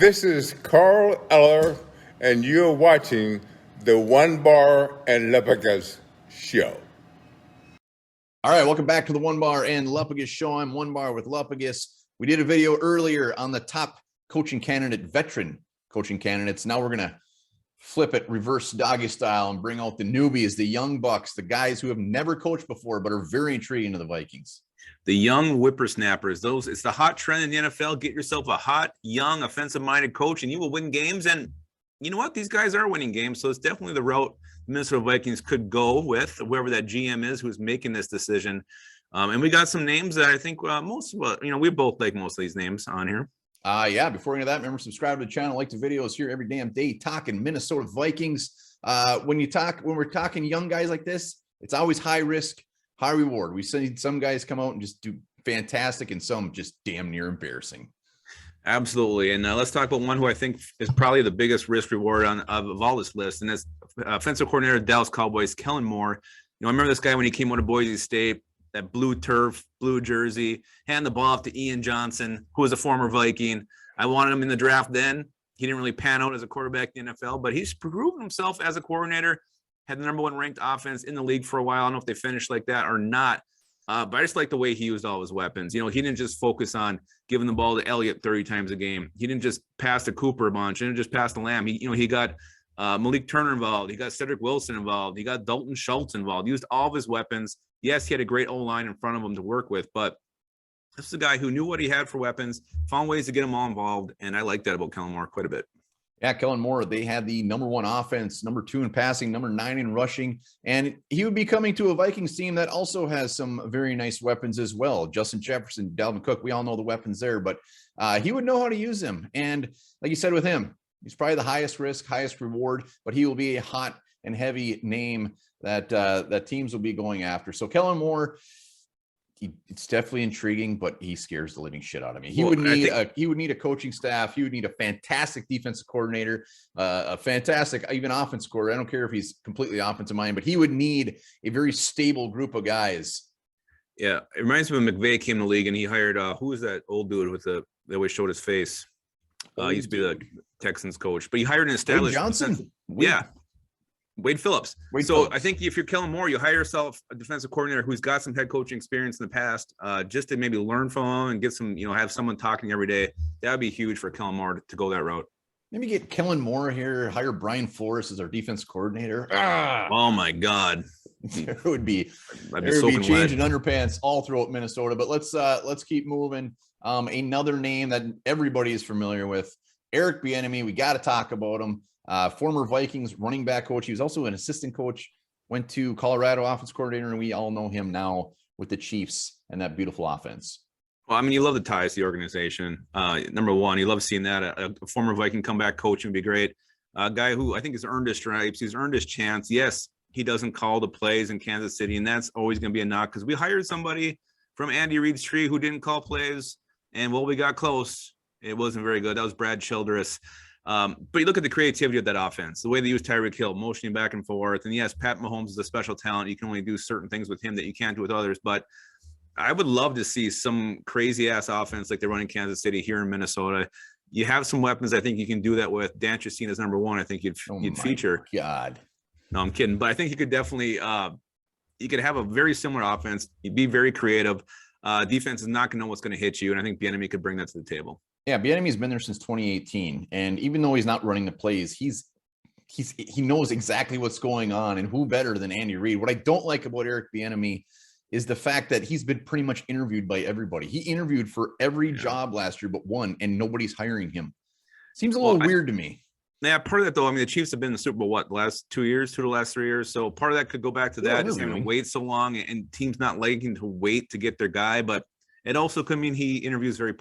This is Carl Eller, and you're watching the One Bar and Lepagas show. All right, welcome back to the One Bar and Lepagas show. I'm One Bar with Lepagas. We did a video earlier on the top coaching candidate, veteran coaching candidates. Now we're going to flip it reverse doggy style and bring out the newbies, the young bucks, the guys who have never coached before but are very intriguing to the Vikings. The young whippersnappers, it's the hot trend in the NFL. Get yourself a hot, young, offensive-minded coach, and you will win games. And you know what? These guys are winning games, so it's definitely the route the Minnesota Vikings could go with, whoever that GM is who's making this decision. And we got some names that I think we both like most of these names on here. Yeah, before we get into that, remember, subscribe to the channel, like the videos here every damn day, talking Minnesota Vikings. When we're talking young guys like this, it's always high risk, high reward. We've seen some guys come out and just do fantastic and some just damn near embarrassing. Absolutely. And let's talk about one who I think is probably the biggest risk reward of all this list. And that's offensive coordinator of Dallas Cowboys, Kellen Moore. I remember this guy when he came out of Boise State, that blue turf, blue jersey, hand the ball off to Ian Johnson, who was a former Viking. I wanted him in the draft then. He didn't really pan out as a quarterback in the NFL, but he's proven himself as a coordinator. Had the #1 ranked offense in the league for a while. I don't know if they finished like that or not, but I just like the way he used all his weapons. He didn't just focus on giving the ball to Elliott 30 times a game. He didn't just pass to Cooper a bunch. He didn't just pass to Lamb. He got Malik Turner involved. He got Cedric Wilson involved. He got Dalton Schultz involved. He used all of his weapons. Yes, he had a great O-line in front of him to work with, but this is a guy who knew what he had for weapons, found ways to get them all involved, and I like that about Kellen Moore quite a bit. Yeah, Kellen Moore, they had the #1 offense, #2 in passing, #9 in rushing, and he would be coming to a Vikings team that also has some very nice weapons as well. Justin Jefferson, Dalvin Cook, we all know the weapons there, but he would know how to use them. And like you said with him, he's probably the highest risk, highest reward, but he will be a hot and heavy name that teams will be going after. So Kellen Moore, it's definitely intriguing, but he scares the living shit out of me. He would need a coaching staff. He would need a fantastic defensive coordinator, a fantastic even offensive coordinator. I don't care if he's completely offensive minded, but he would need a very stable group of guys. Yeah, it reminds me when McVay came to the league and he hired who was that old dude with they always showed his face? He used to be the Texans coach, but he hired an established Johnson. Wade Phillips. I think if you're Kellen Moore, you hire yourself a defensive coordinator who's got some head coaching experience in the past, just to maybe learn from him and get some, have someone talking every day. That would be huge for Kellen Moore to go that route. Maybe get Kellen Moore here, hire Brian Flores as our defense coordinator. Oh my God. There would be changing underpants all throughout Minnesota, but let's keep moving. Another name that everybody is familiar with, Eric Bieniemy. We got to talk about him. Former Vikings running back coach. He was also an assistant coach, went to Colorado offense coordinator, and we all know him now with the Chiefs and that beautiful offense. Well, you love the ties to the organization. #1, you love seeing that. A former Viking comeback coach would be great. A guy who I think has earned his stripes. He's earned his chance. Yes, he doesn't call the plays in Kansas City, and that's always going to be a knock because we hired somebody from Andy Reid's tree who didn't call plays, and we got close. It wasn't very good. That was Brad Childress. But you look at the creativity of that offense, the way they use Tyreek Hill, motioning back and forth. And yes, Pat Mahomes is a special talent. You can only do certain things with him that you can't do with others. But I would love to see some crazy ass offense like they run in Kansas City here in Minnesota. You have some weapons I think you can do that with. Dan Chasine is #1. I think you'd feature. God. No, I'm kidding. But I think you could definitely you could have a very similar offense. You'd be very creative. Defense is not going to know what's going to hit you. And I think Bieniemy could bring that to the table. Yeah, Bieniemy's been there since 2018, and even though he's not running the plays, he knows exactly what's going on, and who better than Andy Reid? What I don't like about Eric Bieniemy is the fact that he's been pretty much interviewed by everybody. He interviewed for every job last year but one, and nobody's hiring him. Seems a little weird to me. Yeah, part of that though, the Chiefs have been in the Super Bowl the last 2 years, 2 of the last 3 years. So part of that could go back to that, just having to wait so long, and teams not liking to wait to get their guy. But it also could mean he interviews very.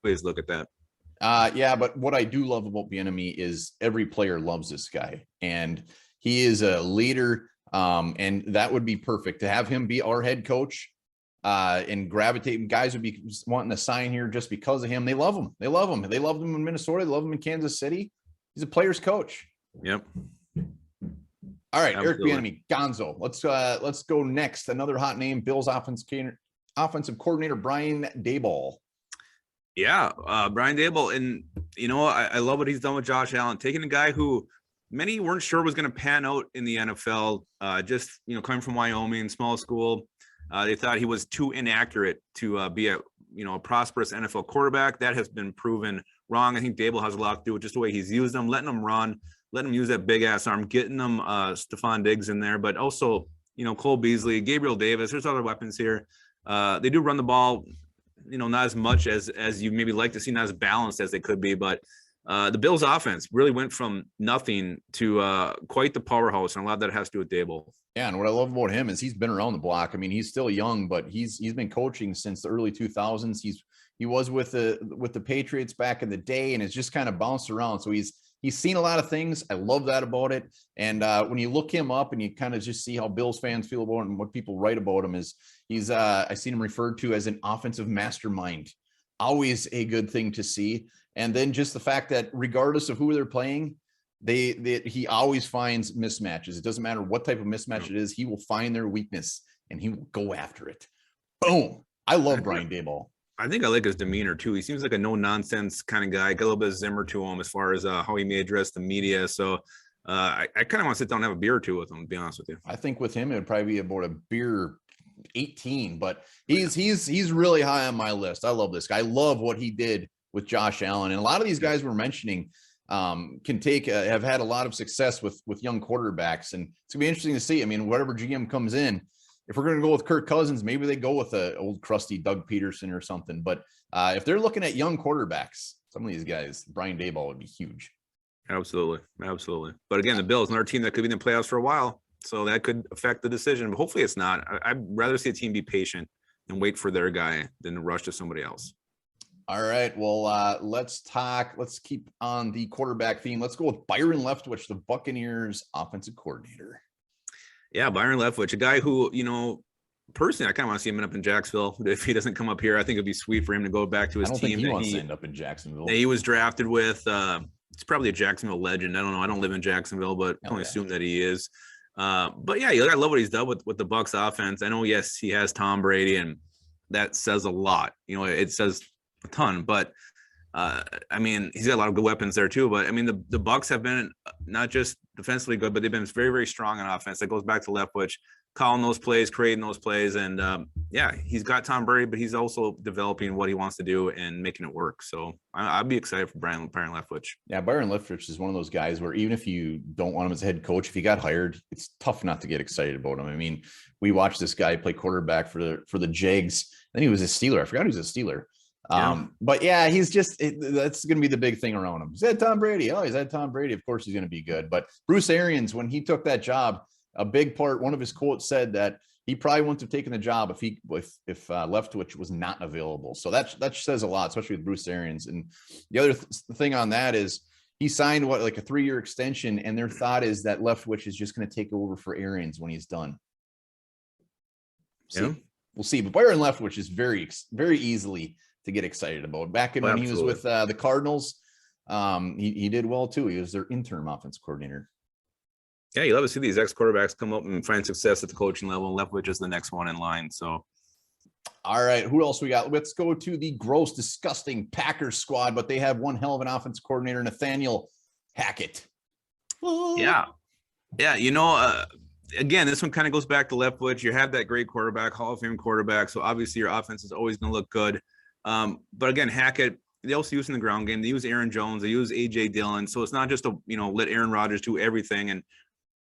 Please look at that. Yeah, but what I do love about Bieniemy is every player loves this guy, and he is a leader. And that would be perfect to have him be our head coach. And gravitate. Guys would be wanting to sign here just because of him. They love him. They love him. They loved him in Minnesota. They love him in Kansas City. He's a player's coach. Yep. All right, Absolutely. Eric Bieniemy, Gonzo. Let's go next. Another hot name, Bills offensive coordinator Brian Daboll. Yeah, Brian Daboll. And I love what he's done with Josh Allen, taking a guy who many weren't sure was going to pan out in the NFL. Just coming from Wyoming, small school, they thought he was too inaccurate to be a prosperous NFL quarterback. That has been proven wrong. I think Daboll has a lot to do with just the way he's used them, letting them run, letting them use that big ass arm, getting them Stephon Diggs in there, but also Cole Beasley, Gabriel Davis. There's other weapons here. They do run the ball, not as much as you maybe like to see, not as balanced as they could be, but the Bills offense really went from nothing to quite the powerhouse, and a lot of that has to do with Daboll. Yeah, and what I love about him is he's been around the block. I mean, he's still young, but he's been coaching since the early 2000s. He was with the Patriots back in the day, and it's just kind of bounced around. So he's seen a lot of things. I love that about it. And when you look him up and you kind of just see how Bills fans feel about him and what people write about him, is he's I seen him referred to as an offensive mastermind. Always a good thing to see. And then just the fact that regardless of who they're playing, he always finds mismatches. It doesn't matter what type of mismatch it is. He will find their weakness and he will go after it. Boom. I love Brian Daboll. I think I like his demeanor too. He seems like a no nonsense kind of guy. Got a little bit of Zimmer to him as far as how he may address the media. So I kind of want to sit down and have a beer or two with him, to be honest with you. I think with him, it would probably be about a beer 18, but he's really high on my list. I love this guy. I love what he did with Josh Allen. And a lot of these guys we're mentioning have had a lot of success with young quarterbacks. And it's gonna be interesting to see. I mean, whatever GM comes in, if we're going to go with Kirk Cousins, maybe they go with a old crusty Doug Peterson or something. But if they're looking at young quarterbacks, some of these guys, Brian Daboll would be huge. Absolutely. But again, the Bills, another team that could be in the playoffs for a while, so that could affect the decision. But hopefully it's not. I'd rather see a team be patient and wait for their guy than to rush to somebody else. All right. Well, let's keep on the quarterback theme. Let's go with Byron Leftwich, the Buccaneers offensive coordinator. Yeah, Byron Leftwich, a guy who, personally, I kind of want to see him up in Jacksonville. If he doesn't come up here, I think it'd be sweet for him to go back to his team. I don't think he wants to end up in Jacksonville. He was drafted with. It's probably a Jacksonville legend. I don't know. I don't live in Jacksonville, but I only assume that he is. But yeah, I love what he's done with the Bucs offense. I know, yes, he has Tom Brady, and that says a lot. It says a ton, but I mean, he's got a lot of good weapons there too. But I mean, the Bucs have been not just defensively good, but they've been very, very strong on offense. That goes back to Leftwich, calling those plays, creating those plays, and yeah, he's got Tom Brady, but he's also developing what he wants to do and making it work. So I'd be excited for Byron Leftwich. Yeah, Byron Leftwich is one of those guys where even if you don't want him as a head coach, if he got hired, it's tough not to get excited about him. I mean, we watched this guy play quarterback for the Jags. Then he was a Steeler. I forgot he was a Steeler. But yeah, he's just that's going to be the big thing around him. He's had Tom Brady. Oh, he's had Tom Brady. Of course, he's going to be good. But Bruce Arians, when he took that job, a big part, one of his quotes said that he probably wouldn't have taken the job if Leftwich was not available. So that says a lot, especially with Bruce Arians. And the other thing on that is he signed like a 3-year extension, and their thought is that Leftwich is just going to take over for Arians when he's done. Yeah. We'll see. But Byron Leftwich is very, very easily to get excited about. Back when he was with the Cardinals, he did well too. He was their interim offense coordinator. Yeah, you love to see these ex-quarterbacks come up and find success at the coaching level. Leftwich is the next one in line. So, all right, who else we got? Let's go to the gross, disgusting Packers squad, but they have one hell of an offense coordinator, Nathaniel Hackett. Yeah. Again, this one kind of goes back to Leftwich. You have that great quarterback, Hall of Fame quarterback, so obviously your offense is always going to look good. But again, Hackett, they also use in the ground game. They use Aaron Jones. They use A.J. Dillon. So it's not just let Aaron Rodgers do everything. And,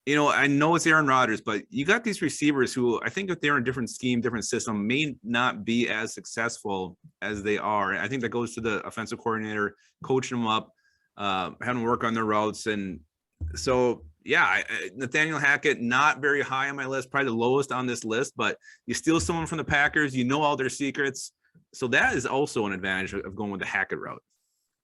I know it's Aaron Rodgers, but you got these receivers who I think if they're in a different scheme, different system, may not be as successful as they are. And I think that goes to the offensive coordinator, coaching them up, having them work on their routes. And so, yeah, Nathaniel Hackett, not very high on my list, probably the lowest on this list, but you steal someone from the Packers, all their secrets. So that is also an advantage of going with the Hackett route.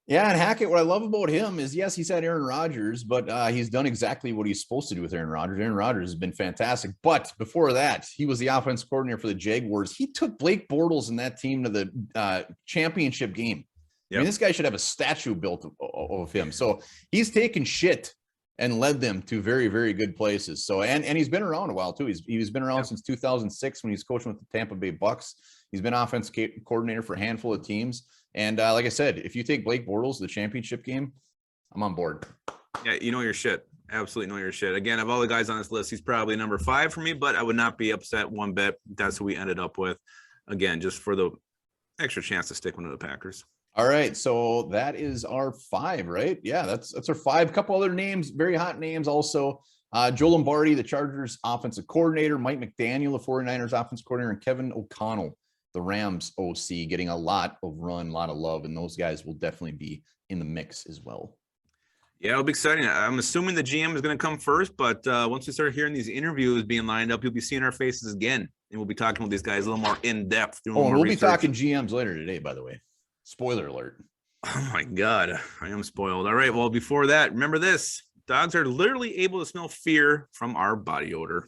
Yeah, and Hackett, what I love about him is, yes, he's had Aaron Rodgers, but he's done exactly what he's supposed to do with Aaron Rodgers. Aaron Rodgers has been fantastic. But before that, he was the offense coordinator for the Jaguars. He took Blake Bortles and that team to the championship game. Yep. I mean, this guy should have a statue built of him. So he's taken shit and led them to very, very good places. So, and he's been around a while too. He's been around since 2006 when he's coaching with the Tampa Bay Bucks. He's been offense coordinator for a handful of teams. And like I said, if you take Blake Bortles to the championship game, I'm on board. Yeah, you know your shit. Absolutely know your shit. Again, of all the guys on this list, he's probably number 5 for me, but I would not be upset one bit. That's who we ended up with. Again, just for the extra chance to stick one of the Packers. All right, so that is our 5, right? Yeah, that's our 5. A couple other names, very hot names also. Joe Lombardi, the Chargers offensive coordinator, Mike McDaniel, the 49ers offensive coordinator, and Kevin O'Connell, the Rams OC, getting a lot of run, a lot of love, and those guys will definitely be in the mix as well. Yeah, it'll be exciting. I'm assuming the GM is going to come first, but once we start hearing these interviews being lined up, you'll be seeing our faces again, and we'll be talking with these guys a little more in depth. Oh, and we'll be talking GMs later today, by the way. Spoiler alert. Oh my God, I am spoiled. All right, well, before that, remember this: dogs are literally able to smell fear from our body odor.